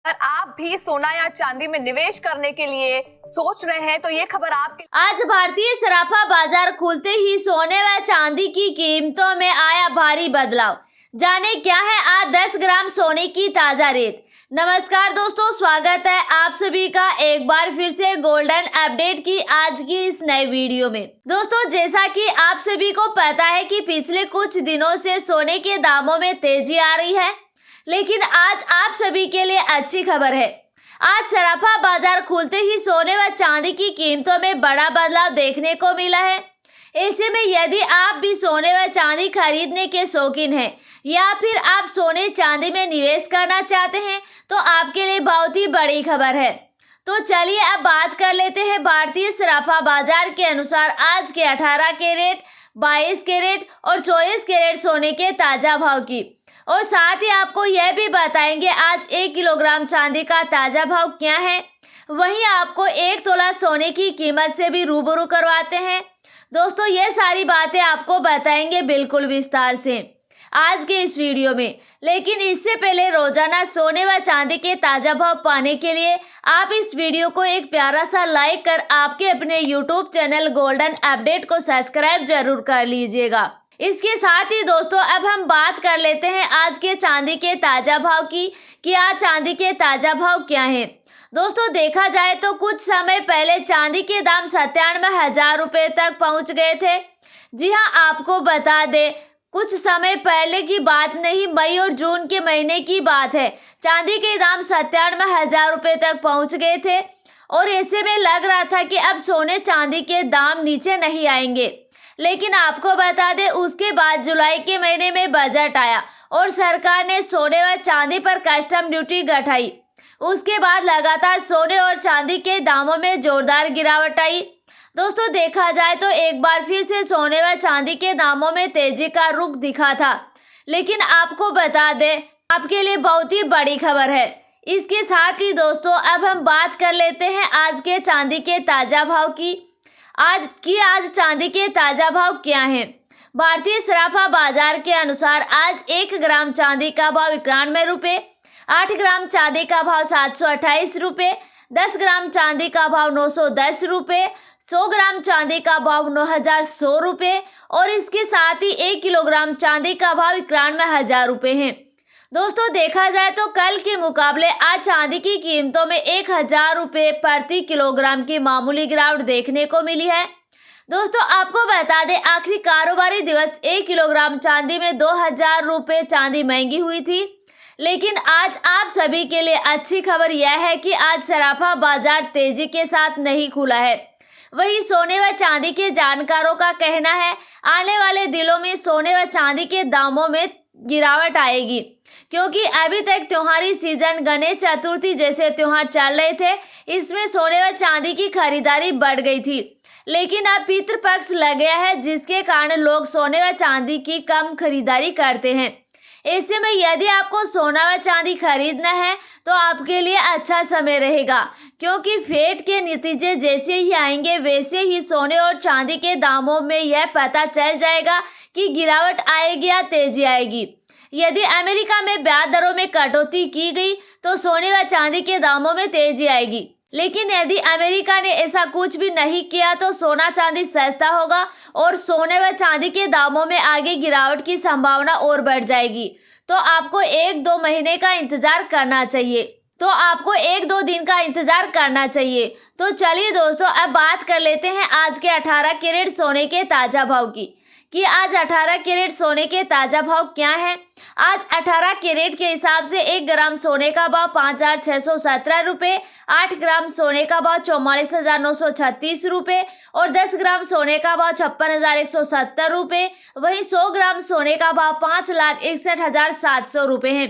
अगर आप भी सोना या चांदी में निवेश करने के लिए सोच रहे हैं तो ये खबर आपके। आज भारतीय सराफा बाजार खुलते ही सोने व चांदी की कीमतों में आया भारी बदलाव। जाने क्या है आज 10 ग्राम सोने की ताजा रेट। नमस्कार दोस्तों, स्वागत है आप सभी का एक बार फिर से गोल्डन अपडेट की आज की इस नए वीडियो में। दोस्तों, जैसा कि आप सभी को पता है कि पिछले कुछ दिनों से सोने के दामों में तेजी आ रही है, लेकिन आज आप सभी के लिए अच्छी खबर है। आज सराफा बाजार खुलते ही सोने व चांदी की कीमतों में बड़ा बदलाव देखने को मिला है। ऐसे में यदि आप भी सोने व चांदी खरीदने के शौकीन हैं या फिर आप सोने चांदी में निवेश करना चाहते हैं तो आपके लिए बहुत ही बड़ी खबर है। तो चलिए अब बात कर लेते हैं भारतीय सराफा बाजार के अनुसार आज के 18 कैरेट, 22 कैरेट और 24 कैरेट सोने के ताजा भाव की, और साथ ही आपको यह भी बताएंगे आज 1 किलोग्राम चांदी का ताजा भाव क्या है। वहीं आपको 1 तोला सोने की कीमत से भी रूबरू करवाते हैं। दोस्तों, ये सारी बातें आपको बताएंगे बिल्कुल विस्तार से आज के इस वीडियो में। लेकिन इससे पहले रोजाना सोने व चांदी के ताजा भाव पाने के लिए आप इस वीडियो को एक प्यारा सा लाइक कर आपके अपने यूट्यूब चैनल गोल्डन अपडेट को सब्सक्राइब जरूर कर लीजिएगा। इसके साथ ही दोस्तों, अब हम बात कर लेते हैं आज के चांदी के ताजा भाव की कि आज चांदी के ताजा भाव क्या हैं। दोस्तों, देखा जाए तो कुछ समय पहले चांदी के दाम 97,000 रुपये तक पहुंच गए थे। जी हां, आपको बता दें कुछ समय पहले की बात नहीं, मई और जून के महीने की बात है। चांदी के दाम 97,000 रुपये तक पहुंच गए थे और ऐसे में लग रहा था कि अब सोने चांदी के दाम नीचे नहीं आएंगे। लेकिन आपको बता दें उसके बाद जुलाई के महीने में बजट आया और सरकार ने सोने व चांदी पर कस्टम ड्यूटी घटाई। उसके बाद लगातार सोने और चांदी के दामों में जोरदार गिरावट आई। दोस्तों, देखा जाए तो एक बार फिर से सोने व चांदी के दामों में तेजी का रुख दिखा था। लेकिन आपको बता दें आपके लिए बहुत ही बड़ी खबर है। इसके साथ ही दोस्तों, अब हम बात कर लेते हैं आज के चांदी के ताजा भाव की। आज चांदी के ताजा भाव क्या हैं। भारतीय सराफा बाजार के अनुसार आज 1 ग्राम चांदी का भाव 91 रुपये, 8 ग्राम चांदी का भाव 728 रुपये, 10 ग्राम चांदी का भाव 910 रुपये, 100 ग्राम चांदी का भाव 9,100 रुपये और इसके साथ ही 1 किलोग्राम चांदी का भाव 91,000 रुपये है। दोस्तों, देखा जाए तो कल के मुकाबले आज चांदी की कीमतों में 1,000 रुपये प्रति किलोग्राम की मामूली गिरावट देखने को मिली है। दोस्तों, आपको बता दें आखिरी कारोबारी दिवस 1 किलोग्राम चांदी में 2,000 रुपये चांदी महंगी हुई थी। लेकिन आज आप सभी के लिए अच्छी खबर यह है कि आज सराफा बाजार तेजी के साथ नहीं खुला है। वहीं सोने व चांदी के जानकारों का कहना है आने वाले दिनों में सोने व चांदी के दामों में गिरावट आएगी, क्योंकि अभी तक त्योहारी सीजन गणेश चतुर्थी जैसे त्योहार चल रहे थे। इसमें सोने व चांदी की खरीदारी बढ़ गई थी, लेकिन अब पितृपक्ष लग गया है जिसके कारण लोग सोने व चांदी की कम खरीदारी करते हैं। ऐसे में यदि आपको सोना व चांदी खरीदना है तो आपके लिए अच्छा समय रहेगा, क्योंकि फेड के नतीजे जैसे ही आएंगे वैसे ही सोने और चांदी के दामों में यह पता चल जाएगा कि गिरावट आएगी या तेजी आएगी। यदि अमेरिका में ब्याज दरों में कटौती की गई तो सोने व चांदी के दामों में तेजी आएगी, लेकिन यदि अमेरिका ने ऐसा कुछ भी नहीं किया तो सोना चांदी सस्ता होगा और सोने व चांदी के दामों में आगे गिरावट की संभावना और बढ़ जाएगी। तो आपको 1-2 महीने का इंतजार करना चाहिए, तो चलिए दोस्तों, अब बात कर लेते हैं आज के 18 कैरेट सोने के ताजा भाव की कि आज 18 कैरेट सोने के ताजा भाव क्या है। आज 18 कैरेट के हिसाब से 1 ग्राम सोने का भाव 5,617 रुपये, 8 ग्राम सोने का भाव 44,936 रुपये और 10 ग्राम सोने का भाव 56,170 रुपये। वहीं 100 ग्राम सोने का भाव 5,61,700 रुपये है।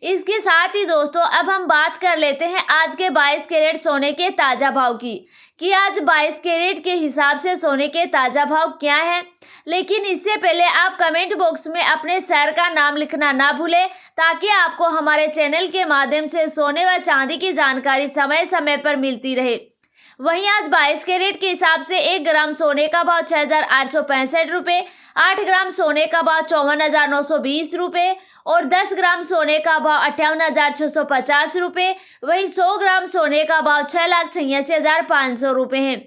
इसके साथ ही दोस्तों, अब हम बात कर लेते हैं आज के 22 कैरेट सोने के ताजा भाव की कि आज 22 कैरेट के हिसाब से सोने के ताजा भाव क्या है। लेकिन इससे पहले आप कमेंट बॉक्स में अपने शहर का नाम लिखना ना भूलें, ताकि आपको हमारे चैनल के माध्यम से सोने व चांदी की जानकारी समय समय पर मिलती रहे। वहीं आज 22 कैरेट के हिसाब से 1 ग्राम सोने का भाव 6,865 रुपये, 8 ग्राम सोने का भाव 54,920 रुपये और 10 ग्राम सोने का भाव 58,650 रुपये। वहीं 100 ग्राम सोने का भाव 6,86,500 रुपये है।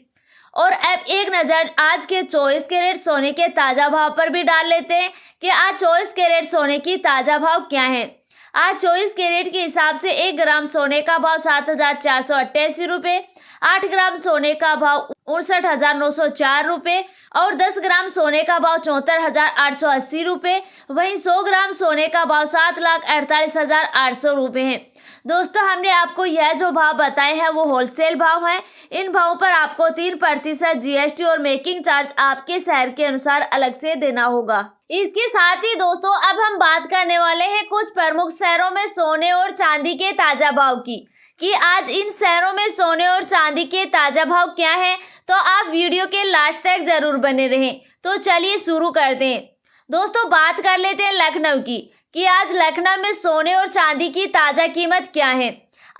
और अब एक नज़र आज के 24 कैरेट सोने के ताज़ा भाव पर भी डाल लेते हैं कि आज 24 कैरेट सोने की ताज़ा भाव क्या है। आज 24 कैरेट के हिसाब से 1 ग्राम सोने का भाव 7,488 रुपये, 8 ग्राम सोने का भाव 59,904 रुपये और 10 ग्राम सोने का भाव 74,880 रुपये। वहीं 100 ग्राम सोने का भाव 7,48,800 रुपये है। दोस्तों, हमने आपको यह जो भाव बताए हैं वो होलसेल भाव हैं। इन भावों पर आपको 3% GST और मेकिंग चार्ज आपके शहर के अनुसार अलग से देना होगा। इसके साथ ही दोस्तों, अब हम बात करने वाले हैं कुछ प्रमुख शहरों में सोने और चांदी के ताजा भाव की कि आज इन शहरों में सोने और चांदी के ताजा भाव क्या है। तो आप वीडियो के लास्ट तक जरूर बने रहें। तो चलिए शुरू करते हैं। दोस्तों, बात कर लेते हैं लखनऊ की कि आज लखनऊ में सोने और चांदी की ताज़ा कीमत क्या है।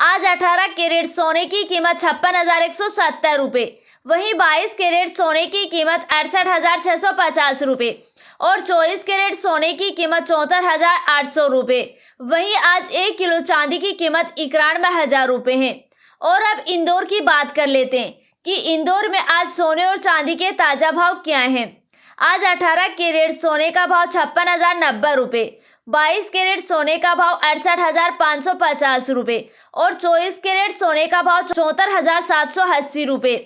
आज 18 कैरेट सोने की कीमत 56,170 रुपये, वहीं 22 कैरेट सोने की कीमत 68,650 रुपये और 24 कैरेट सोने की कीमत 74,800 रुपये। वहीं आज 1 किलो चांदी की कीमत 91,000 रुपये है। और अब इंदौर की बात कर लेते हैं कि इंदौर में आज सोने और चांदी के ताज़ा भाव क्या हैं। आज 18 कैरेट सोने का भाव 56,090 रुपये, 22 कैरेट सोने का भाव 68,550 रुपये और 24 कैरेट सोने का भाव 74,780 रुपये।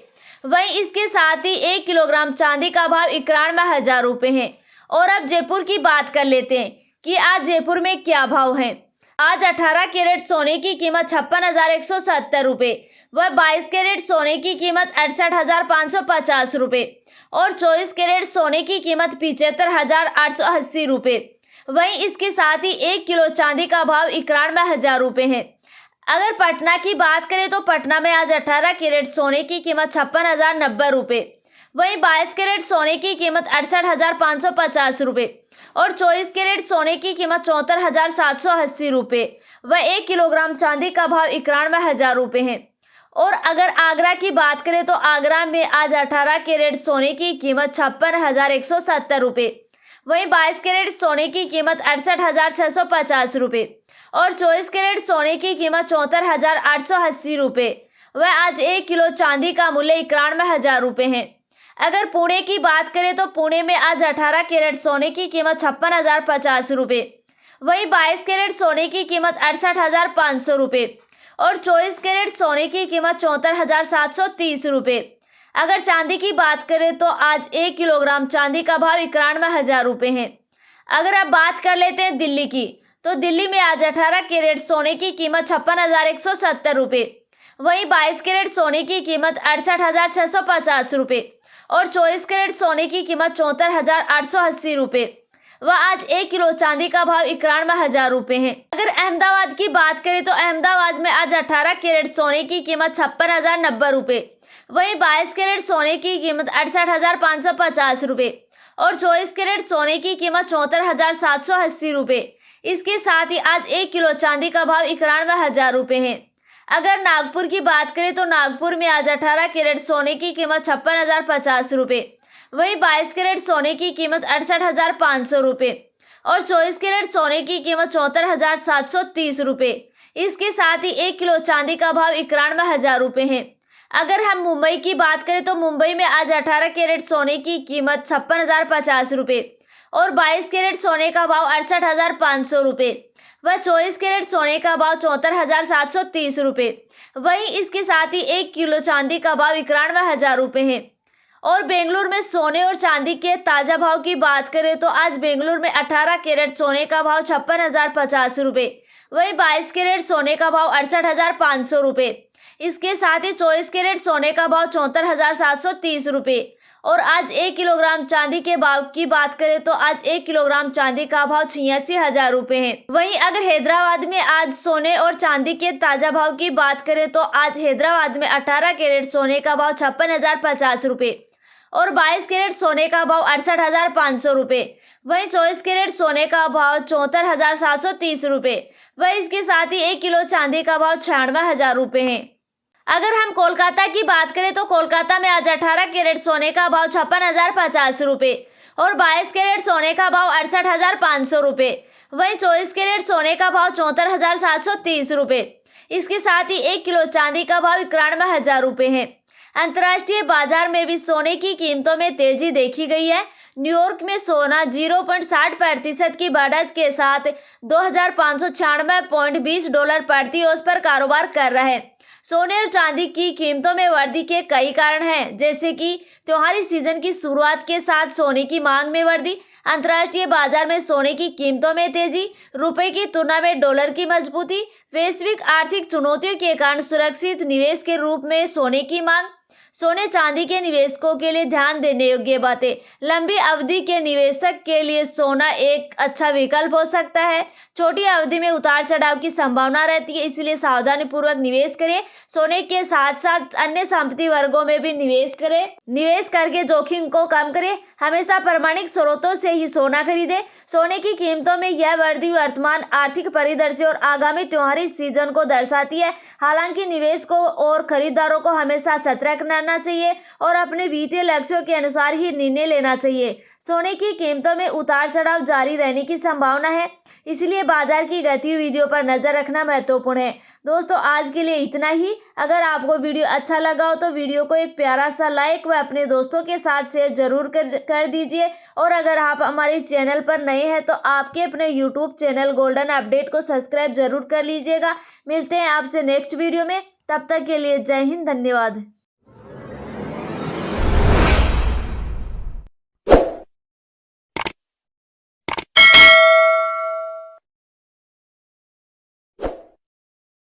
वहीं इसके साथ ही 1 किलोग्राम चांदी का भाव 91,000 रुपये है। और अब जयपुर की बात कर लेते हैं कि आज जयपुर में क्या भाव है। आज 18 कैरेट सोने की कीमत 56,170 रुपये व 22 कैरेट सोने की कीमत 68,550 रुपये और 24 कैरेट सोने की कीमत 75,880 रुपये। वहीं इसके साथ ही 1 किलो चांदी का भाव 91,000 रुपये है। अगर पटना की बात करें तो पटना में आज 18 कैरेट सोने की कीमत 56,090 रुपये, वहीं 22 कैरेट सोने की कीमत 68,550 रुपये और 24 कैरेट सोने की कीमत 74,780 रुपये व 1 किलोग्राम चांदी का भाव 91,000 रुपये है। और अगर आगरा की बात करें तो आगरा में आज 18 कैरेट सोने की कीमत 56,170 रुपये, वहीं 22 कैरेट सोने की कीमत 68,650 रुपये और 24 कैरेट सोने की कीमत 74,880 रुपये व आज 1 किलो चांदी का मूल्य 91,000 रुपये है। अगर पुणे की बात करें तो पुणे में आज 18 कैरेट सोने की कीमत 56,050 रुपये, वहीं 22 कैरेट सोने की कीमत 68,500 रुपये और 24 कैरेट सोने की कीमत 74,730 रुपये। अगर चांदी की बात करें तो आज 1 किलोग्राम चांदी का भाव 91,000 रुपये है। अगर आप बात कर लेते हैं दिल्ली की, तो दिल्ली में आज 18 कैरेट सोने की कीमत 56,170 रुपये, वहीं 22 कैरेट सोने की कीमत 68,650 रुपये और 24 कैरेट सोने की कीमत 74,880 रुपये व आज 1 किलो चांदी का भाव 91,000 रुपये है। अगर अहमदाबाद की बात करें तो अहमदाबाद में आज 18 कैरेट सोने की कीमत 56,090 रुपये, वहीं 22 कैरेट सोने की कीमत 68,550 रुपये और 24 कैरेट सोने की कीमत 74,780 रुपये। इसके साथ ही आज 1 किलो चांदी का भाव 91,000 रुपये है। अगर नागपुर की बात करें तो नागपुर में आज 18 कैरेट सोने की कीमत 56,050 रुपये, वहीं 22 कैरेट सोने की कीमत 68,500 रुपये और 24 कैरेट सोने की कीमत 74,730 रुपये। इसके साथ ही 1 किलो चांदी का भाव 91,000 रुपये है। अगर हम मुंबई की बात करें तो मुंबई में आज 18 कैरेट सोने की कीमत 56,050 रुपये और 22 कैरेट सोने का भाव 68,500 रुपये व 24 कैरेट सोने का भाव 74,730 रुपये। वहीं इसके साथ ही 1 किलो चांदी का भाव 91,000 रुपये है। और बेंगलुरु में सोने और चांदी के ताज़ा भाव की बात करें तो आज बेंगलुरु में 18 कैरेट सोने का भाव 56,050 रुपये, वहीं 22 कैरेट सोने का भाव 68,500 रुपये। इसके साथ ही 24 कैरेट सोने का भाव 74,730 रुपये और आज 1 किलोग्राम चांदी के भाव की बात करें तो आज 1 किलोग्राम चांदी का भाव 86,000 रुपये है। वहीं अगर हैदराबाद में आज सोने और चांदी के ताज़ा भाव की बात करें तो आज हैदराबाद में 18 कैरेट सोने का भाव 56,050 रुपये और 22 कैरेट सोने का भाव 68,500 रुपये, वहीं 24 कैरेट सोने का भाव 74,730 रुपये व इसके साथ ही 1 किलो चांदी का भाव 96,000 रुपये है। अगर हम कोलकाता की बात करें तो कोलकाता में आज 18 कैरेट सोने का भाव 56,050 रुपये और 22 कैरेट सोने का भाव 68,500 रुपये, वहीं 24 कैरेट सोने का भाव 74,730 रुपये। इसके साथ ही 1 किलो चांदी का भाव 91,000 रुपये है। अंतर्राष्ट्रीय बाजार में भी सोने की कीमतों में तेजी देखी गई है। न्यूयॉर्क में सोना 0.60% की बढ़त के साथ 2,596.20 डॉलर प्रति औंस पर कारोबार कर रहा है। सोने और चांदी की कीमतों में वृद्धि के कई कारण हैं, जैसे कि त्योहारी सीजन की शुरुआत के साथ सोने की मांग में वृद्धि, अंतर्राष्ट्रीय बाजार में सोने की कीमतों में तेजी, रुपए की तुलना में डॉलर की मजबूती, वैश्विक आर्थिक चुनौतियों के कारण सुरक्षित निवेश के रूप में सोने की मांग। सोने चांदी के निवेशकों के लिए ध्यान देने योग्य बातें। लंबी अवधि के निवेशक के लिए सोना एक अच्छा विकल्प हो सकता है। छोटी अवधि में उतार चढ़ाव की संभावना रहती है, इसलिए सावधानी पूर्वक निवेश करें। सोने के साथ साथ अन्य संपत्ति वर्गों में भी निवेश करें। निवेश करके जोखिम को कम करें। हमेशा प्रमाणिक स्रोतों से ही सोना खरीदें। सोने की कीमतों में यह वृद्धि वर्तमान आर्थिक परिदृश्य और आगामी त्योहारी सीजन को दर्शाती है। हालांकि निवेशकों और खरीदारों को हमेशा सतर्क रहना चाहिए और अपने वित्तीय लक्ष्यों के अनुसार ही निर्णय लेना चाहिए। सोने की कीमतों में उतार चढ़ाव जारी रहने की संभावना है, इसलिए बाजार की गतिविधियों पर नजर रखना महत्वपूर्ण है। दोस्तों, आज के लिए इतना ही। अगर आपको वीडियो अच्छा लगा हो तो वीडियो को एक प्यारा सा लाइक व अपने दोस्तों के साथ शेयर जरूर कर दीजिए। और अगर आप हमारे चैनल पर नए हैं तो आपके अपने यूट्यूब चैनल गोल्डन अपडेट को सब्सक्राइब जरूर कर लीजिएगा। मिलते हैं आपसे नेक्स्ट वीडियो में, तब तक के लिए जय हिंद, धन्यवाद।